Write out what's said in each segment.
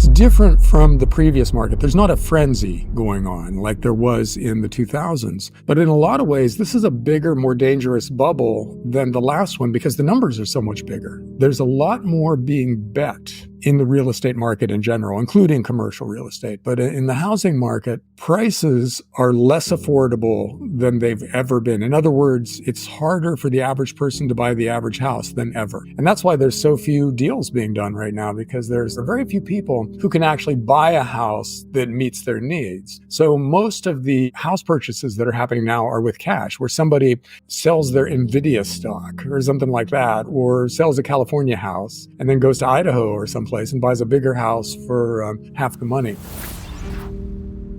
It's different from the previous market. There's not a frenzy going on like there was in the 2000s. But in a lot of ways, this is a bigger, more dangerous bubble than the last one because the numbers are so much bigger. There's a lot more being bet in the real estate market in general, including commercial real estate. But in the housing market, prices are less affordable than they've ever been. In other words, it's harder for the average person to buy the average house than ever. And that's why there's so few deals being done right now, because there's very few people who can actually buy a house that meets their needs. So most of the house purchases that are happening now are with cash, where somebody sells their NVIDIA stock or something like that, or sells a California house and then goes to Idaho or someplace and buys a bigger house for half the money.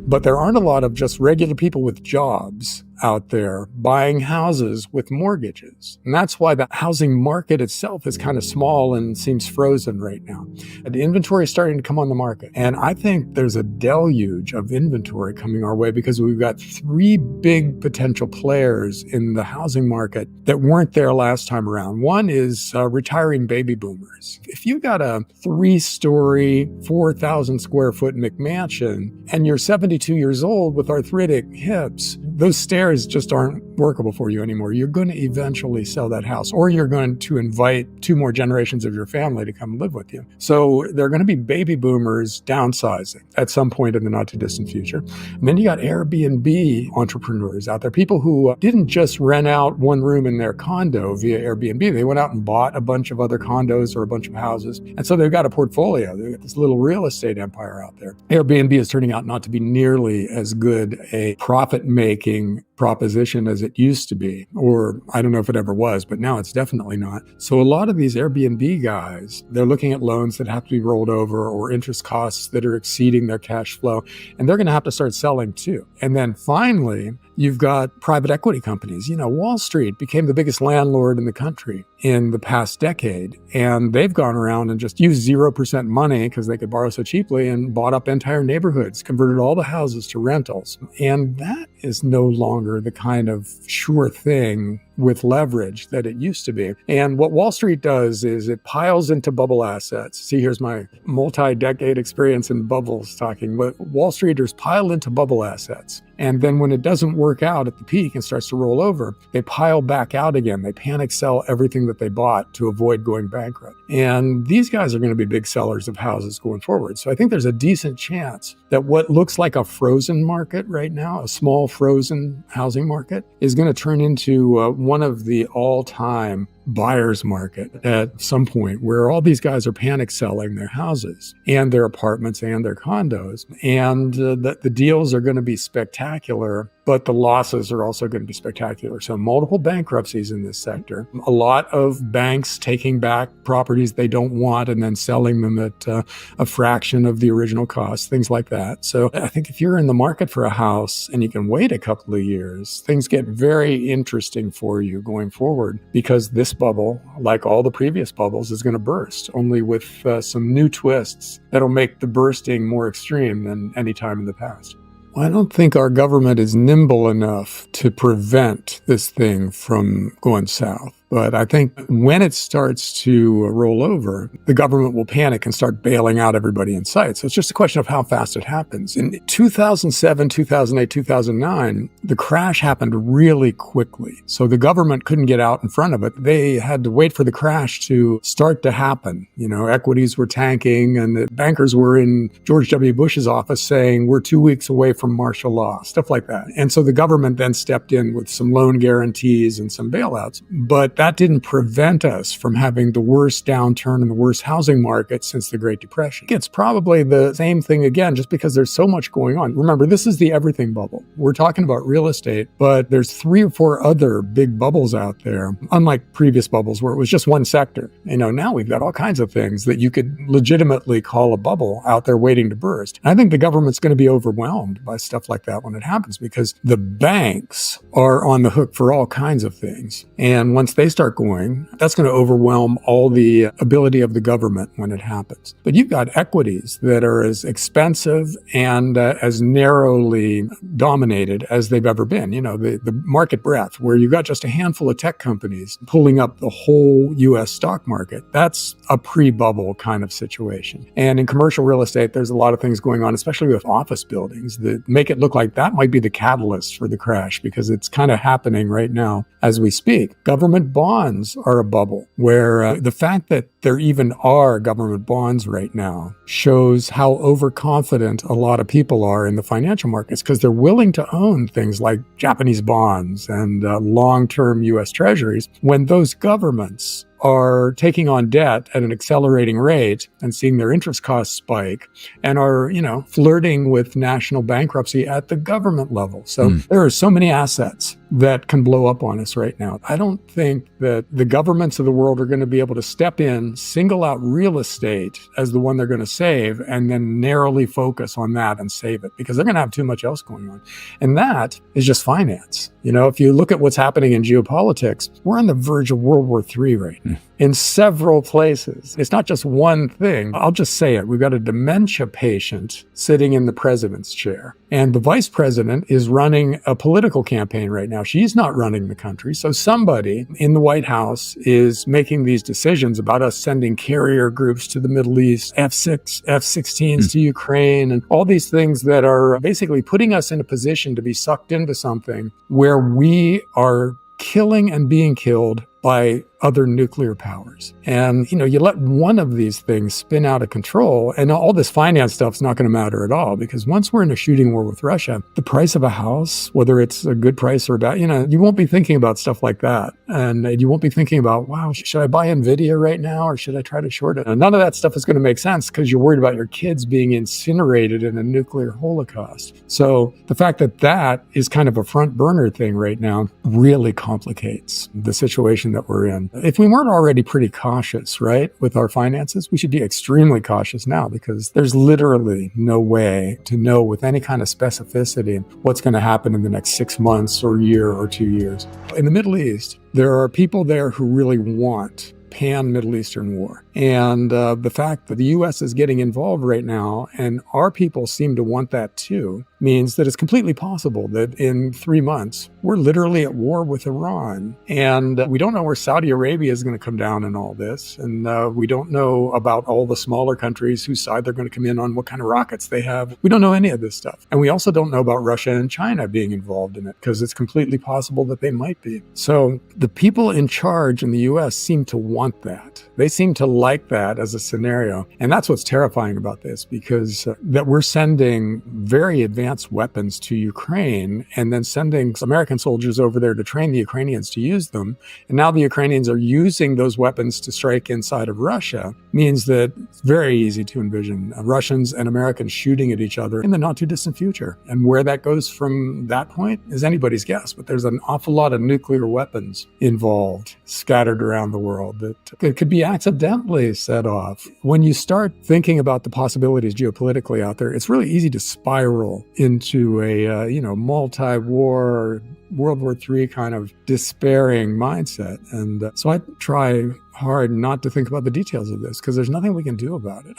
But there aren't a lot of just regular people with jobs out there buying houses with mortgages. And that's why the housing market itself is kind of small and seems frozen right now. The inventory is starting to come on the market. And I think there's a deluge of inventory coming our way because we've got three big potential players in the housing market that weren't there last time around. One is retiring baby boomers. If you got a 3-story, 4,000 square foot McMansion and you're 72 years old with arthritic hips, those stairs just aren't workable for you anymore. You're going to eventually sell that house, or you're going to invite 2 more generations of your family to come live with you. So there are going to be baby boomers downsizing at some point in the not too distant future. And then you got Airbnb entrepreneurs out there, people who didn't just rent out one room in their condo via Airbnb. They went out and bought a bunch of other condos or a bunch of houses. And so they've got a portfolio. They've got this little real estate empire out there. Airbnb is turning out not to be nearly as good a profit-making proposition as it used to be, or I don't know if it ever was, but now it's definitely not. So a lot of these Airbnb guys, they're looking at loans that have to be rolled over or interest costs that are exceeding their cash flow, and they're going to have to start selling too. And then finally, you've got private equity companies. You know, Wall Street became the biggest landlord in the country in the past decade, and they've gone around and just used 0% money because they could borrow so cheaply and bought up entire neighborhoods, converted all the houses to rentals. And that is no longer the kind of sure thing with leverage that it used to be. And what Wall Street does is it piles into bubble assets. See, here's my multi-decade experience in bubbles talking, but Wall Streeters pile into bubble assets. And then when it doesn't work out at the peak and starts to roll over, they pile back out again. They panic sell everything that they bought to avoid going bankrupt. And these guys are going to be big sellers of houses going forward. So I think there's a decent chance that what looks like a frozen market right now, a small frozen housing market, is going to turn into one of the all-time buyer's market at some point, where all these guys are panic selling their houses and their apartments and their condos. And the deals are going to be spectacular, but the losses are also going to be spectacular. So multiple bankruptcies in this sector, a lot of banks taking back properties they don't want and then selling them at a fraction of the original cost, things like that. So I think if you're in the market for a house and you can wait a couple of years, things get very interesting for you going forward, because this bubble, like all the previous bubbles, is going to burst, only with some new twists that'll make the bursting more extreme than any time in the past. I don't think our government is nimble enough to prevent this thing from going south. But I think when it starts to roll over, the government will panic and start bailing out everybody in sight. So it's just a question of how fast it happens. In 2007, 2008, 2009, the crash happened really quickly. So the government couldn't get out in front of it. They had to wait for the crash to start to happen. You know, equities were tanking and the bankers were in George W. Bush's office saying, we're 2 weeks away from martial law, stuff like that. And so the government then stepped in with some loan guarantees and some bailouts. But that didn't prevent us from having the worst downturn in the worst housing market since the Great Depression. It's probably the same thing again, just because there's so much going on. Remember, this is the everything bubble. We're talking about real estate, but there's 3 or 4 other big bubbles out there, unlike previous bubbles where it was just one sector. You know, now we've got all kinds of things that you could legitimately call a bubble out there waiting to burst. And I think the government's going to be overwhelmed by stuff like that when it happens, because the banks are on the hook for all kinds of things. And once they start going, that's going to overwhelm all the ability of the government when it happens. But you've got equities that are as expensive and as narrowly dominated as they've ever been. You know, the market breadth, where you've got just a handful of tech companies pulling up the whole U.S. stock market. That's a pre-bubble kind of situation. And in commercial real estate, there's a lot of things going on, especially with office buildings, that make it look like that might be the catalyst for the crash, because it's kind of happening right now as we speak. Government bonds are a bubble, where the fact that there even are government bonds right now shows how overconfident a lot of people are in the financial markets, because they're willing to own things like Japanese bonds and long-term U.S. treasuries when those governments are taking on debt at an accelerating rate and seeing their interest costs spike and are, flirting with national bankruptcy at the government level. So there are so many assets that can blow up on us right now. I don't think that the governments of the world are going to be able to step in, single out real estate as the one they're going to save, and then narrowly focus on that and save it, because they're going to have too much else going on. And that is just finance. If you look at what's happening in geopolitics, we're on the verge of World War III right now in several places. It's not just one thing. I'll just say it. We've got a dementia patient sitting in the president's chair, and the vice president is running a political campaign right now. She's not running the country. So somebody in the White House is making these decisions about us sending carrier groups to the Middle East, F-16s to Ukraine, and all these things that are basically putting us in a position to be sucked into something where we are killing and being killed by other nuclear powers. And, you let one of these things spin out of control, and all this finance stuff's not going to matter at all, because once we're in a shooting war with Russia, the price of a house, whether it's a good price or bad, you won't be thinking about stuff like that. And you won't be thinking about, wow, should I buy NVIDIA right now, or should I try to short it? And none of that stuff is going to make sense, because you're worried about your kids being incinerated in a nuclear holocaust. So the fact that that is kind of a front burner thing right now really complicates the situation that we're in. If we weren't already pretty cautious, right, with our finances, we should be extremely cautious now, because there's literally no way to know with any kind of specificity what's going to happen in the next 6 months or year or 2 years. In the Middle East, there are people there who really want pan-Middle Eastern war. And the fact that the U.S. is getting involved right now, and our people seem to want that too, means that it's completely possible that in 3 months, we're literally at war with Iran. And we don't know where Saudi Arabia is going to come down in all this. And we don't know about all the smaller countries whose side they're going to come in on, what kind of rockets they have. We don't know any of this stuff. And we also don't know about Russia and China being involved in it, because it's completely possible that they might be. So the people in charge in the U.S. seem to want that. They seem to like that as a scenario. And that's what's terrifying about this, because that we're sending very advanced weapons to Ukraine and then sending American soldiers over there to train the Ukrainians to use them. And now the Ukrainians are using those weapons to strike inside of Russia, means that it's very easy to envision Russians and Americans shooting at each other in the not too distant future. And where that goes from that point is anybody's guess. But there's an awful lot of nuclear weapons involved, scattered around the world, that it could be accidentally set off. When you start thinking about the possibilities geopolitically out there, it's really easy to spiral into a multi-war, World War III kind of despairing mindset. And so I try hard not to think about the details of this, because there's nothing we can do about it.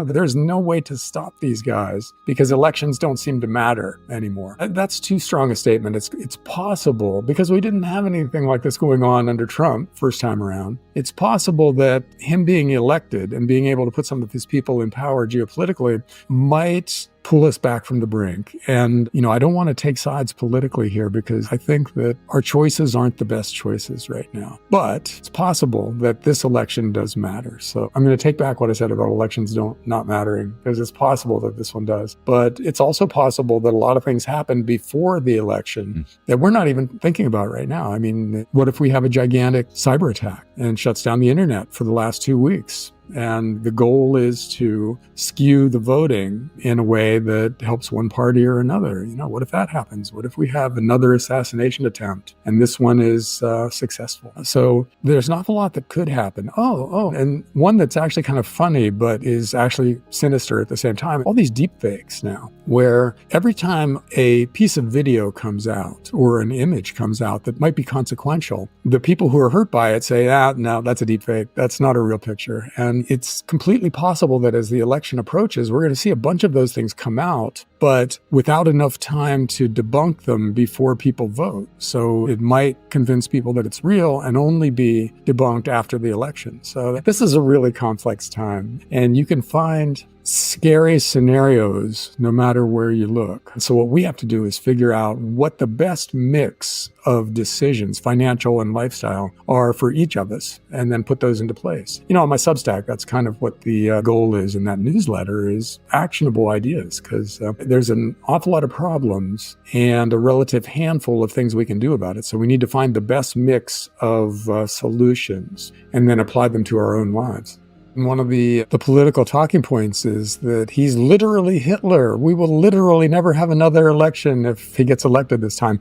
There's no way to stop these guys, because elections don't seem to matter anymore. That's too strong a statement. It's possible, because we didn't have anything like this going on under Trump first time around. It's possible that him being elected and being able to put some of his people in power geopolitically might pull us back from the brink. And, I don't want to take sides politically here, because I think that our choices aren't the best choices right now. But it's possible that this election does matter. So I'm going to take back what I said about elections not mattering, because it's possible that this one does. But it's also possible that a lot of things happened before the election that we're not even thinking about right now. I mean, what if we have a gigantic cyber attack and shuts down the internet for the last 2 weeks? And the goal is to skew the voting in a way that helps one party or another. What if that happens? What if we have another assassination attempt and this one is successful? So there's an awful lot that could happen. And one that's actually kind of funny, but is actually sinister at the same time. All these deep fakes now, where every time a piece of video comes out or an image comes out that might be consequential, the people who are hurt by it say, no, that's a deep fake. That's not a real picture. And it's completely possible that as the election approaches, we're going to see a bunch of those things come out, but without enough time to debunk them before people vote. So it might convince people that it's real and only be debunked after the election. So this is a really complex time, and you can find scary scenarios no matter where you look. So what we have to do is figure out what the best mix of decisions, financial and lifestyle, are for each of us, and then put those into place. On my Substack, that's kind of what the goal is in that newsletter, is actionable ideas, because there's an awful lot of problems and a relative handful of things we can do about it. So we need to find the best mix of solutions and then apply them to our own lives. One of the political talking points is that he's literally Hitler. We will literally never have another election if he gets elected this time.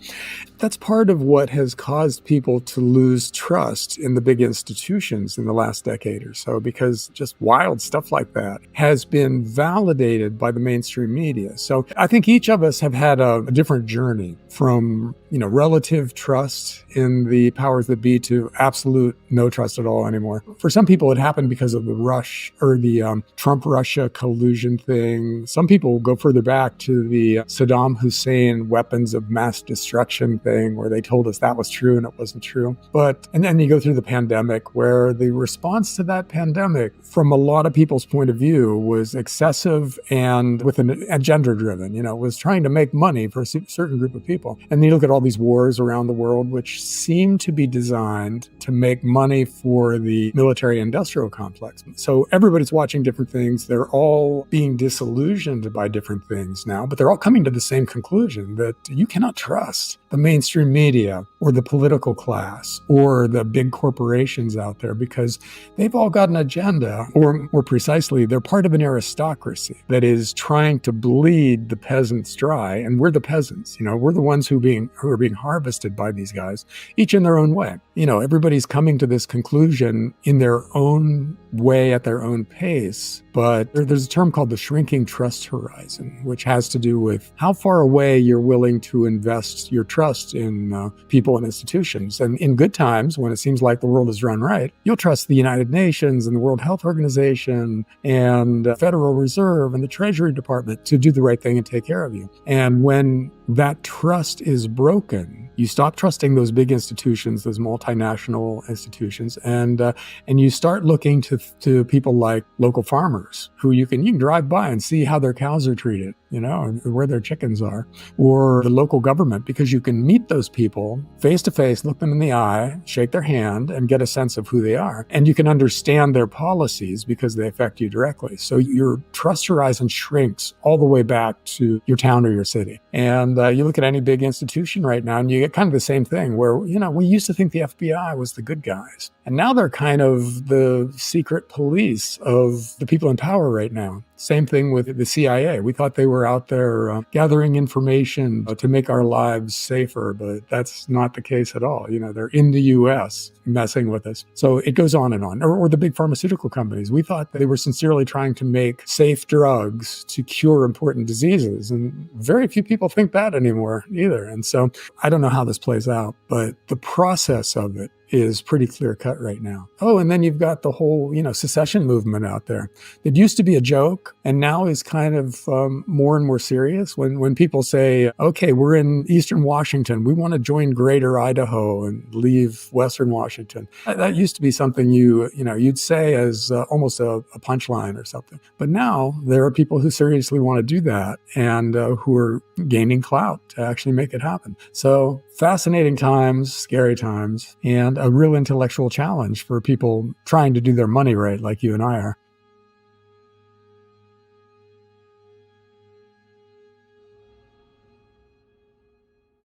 That's part of what has caused people to lose trust in the big institutions in the last decade or so, because just wild stuff like that has been validated by the mainstream media. So I think each of us have had a different journey from, relative trust in the powers that be to absolute no trust at all anymore. For some people, it happened because of the the Trump-Russia collusion thing. Some people go further back to the Saddam Hussein weapons of mass destruction thing, where they told us that was true and it wasn't true. And then you go through the pandemic, where the response to that pandemic, from a lot of people's point of view, was excessive and with an agenda-driven. Was trying to make money for a certain group of people. And then you look at all these wars around the world, which seem to be designed to make money for the military-industrial complex. So everybody's watching different things. They're all being disillusioned by different things now, but they're all coming to the same conclusion, that you cannot trust the mainstream media or the political class or the big corporations out there, because they've all got an agenda, or more precisely, they're part of an aristocracy that is trying to bleed the peasants dry. And we're the peasants, we're the ones who are being harvested by these guys, each in their own way. Everybody's coming to this conclusion in their own way at their own pace. But there's a term called the shrinking trust horizon, which has to do with how far away you're willing to invest your trust in people and institutions. And in good times, when it seems like the world is run right, you'll trust the United Nations and the World Health Organization and the Federal Reserve and the Treasury Department to do the right thing and take care of you. And when that trust is broken, you stop trusting those big institutions, those multinational institutions, and you start looking to people like local farmers who you can drive by and see how their cows are treated, and where their chickens are, or the local government, because you can meet those people face to face, look them in the eye, shake their hand, and get a sense of who they are. And you can understand their policies because they affect you directly. So your trust horizon shrinks all the way back to your town or your city. And you look at any big institution right now, and you get kind of the same thing where, we used to think the FBI was the good guys. And now they're kind of the secret police of the people in power right now. Same thing with the CIA. We thought they were out there gathering information to make our lives safer, but that's not the case at all. They're in the U.S. messing with us. So it goes on and on. Or the big pharmaceutical companies. We thought they were sincerely trying to make safe drugs to cure important diseases. And very few people think that anymore either. And so I don't know how this plays out, but the process of it is pretty clear cut right now. Oh, and then you've got the whole, secession movement out there. It used to be a joke and now is kind of more and more serious. When people say, okay, we're in Eastern Washington, we want to join Greater Idaho and leave Western Washington. That used to be something you'd say as almost a punchline or something. But now there are people who seriously want to do that and who are gaining clout to actually make it happen. So fascinating times, scary times, and a real intellectual challenge for people trying to do their money right, like you and I are.